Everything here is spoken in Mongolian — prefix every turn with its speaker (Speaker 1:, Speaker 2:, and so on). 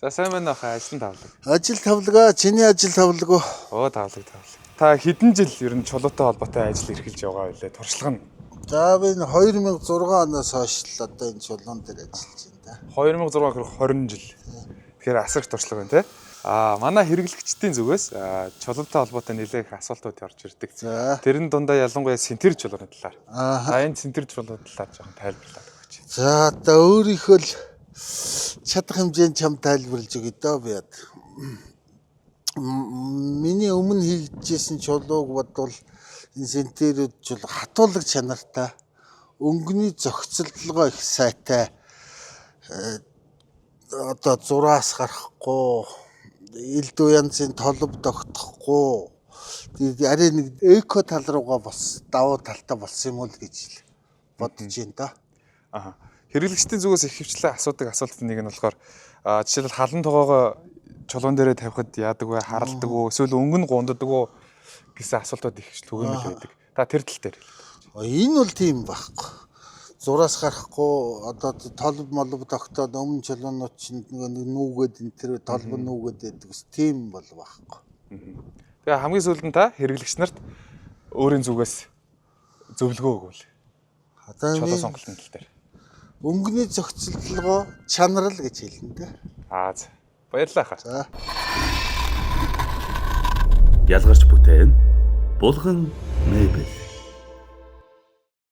Speaker 1: За сайн байна уу ажил тавлаг.
Speaker 2: Ажил тавлага, чиний ажил тавлага.
Speaker 1: Оо тавлаг. Та хэдэн жил ер нь чулуутай холбоотой ажил эрхэлж байгаа вэ? Туршлага нь.
Speaker 2: За би 2006 оноос хойш л одоо энэ чулуун дээр ажиллаж байна да.
Speaker 1: 2006 хэрэг 20 жил. Тэгэхээр асар их туршлага байна те. Манай хэрэглэгчдийн зүгээс чулуунтай холбоотой нэлээх асуултууд орж ирдэг. Тэрэн дундаа ялангуяа синтер чулууны талаар. Энэ синтер чулууны талаар жоохон тайлбарлаад өгөөч.
Speaker 2: За одоо өөрийнхөө л чадах хэмжээнд чам тайлбарлаж өгье доо би яд. Миний өмнө хийгдчихсэн чулууг бодвол энэ синтерүүд чулуу хатуулаг чанартай, өнгөний зохицолтолгоо их сайтай. Одоо зураас гарахгүй, элдв янзын толб тогтохгүй. Арай нэг эко тал руугаа бас давуу талтай болсон юм уу гэж бодож байна да.
Speaker 1: Хэрэглэгчдийн зүгээс их хвчлэн асуудаг асуултын нэг нь болохоор жишээлбэл халан тогоогоо чулуун дээрээ тавихад яадаг вэ, харалдаг уу, эсвэл өнгө нь гунддаг уу гэсэн асуултууд их түгээмэл байдаг. Та тэр тал дээр.
Speaker 2: Энэ бол тийм байхгүй. Зураас гарахгүй одоо толб молб тогтоод өмнө чулуунууд чинь нэг нүүгээд энэ тэр толб нүүгээд байдаг ус тийм бол байхгүй.
Speaker 1: Тэгээ хамгийн сүүлд нь та хэрэглэгч нарт өөрийн зүгээс зөвлөгөө өгвөл.
Speaker 2: Одоо
Speaker 1: чулуу сонголтын тал дээр.
Speaker 2: Өнгөний зохицолтолгоо чанарал гэж хэлнэ дээ.
Speaker 1: За. Баярлалаа хаа.
Speaker 2: За.
Speaker 3: Ялгарч бүтээн Булган мебель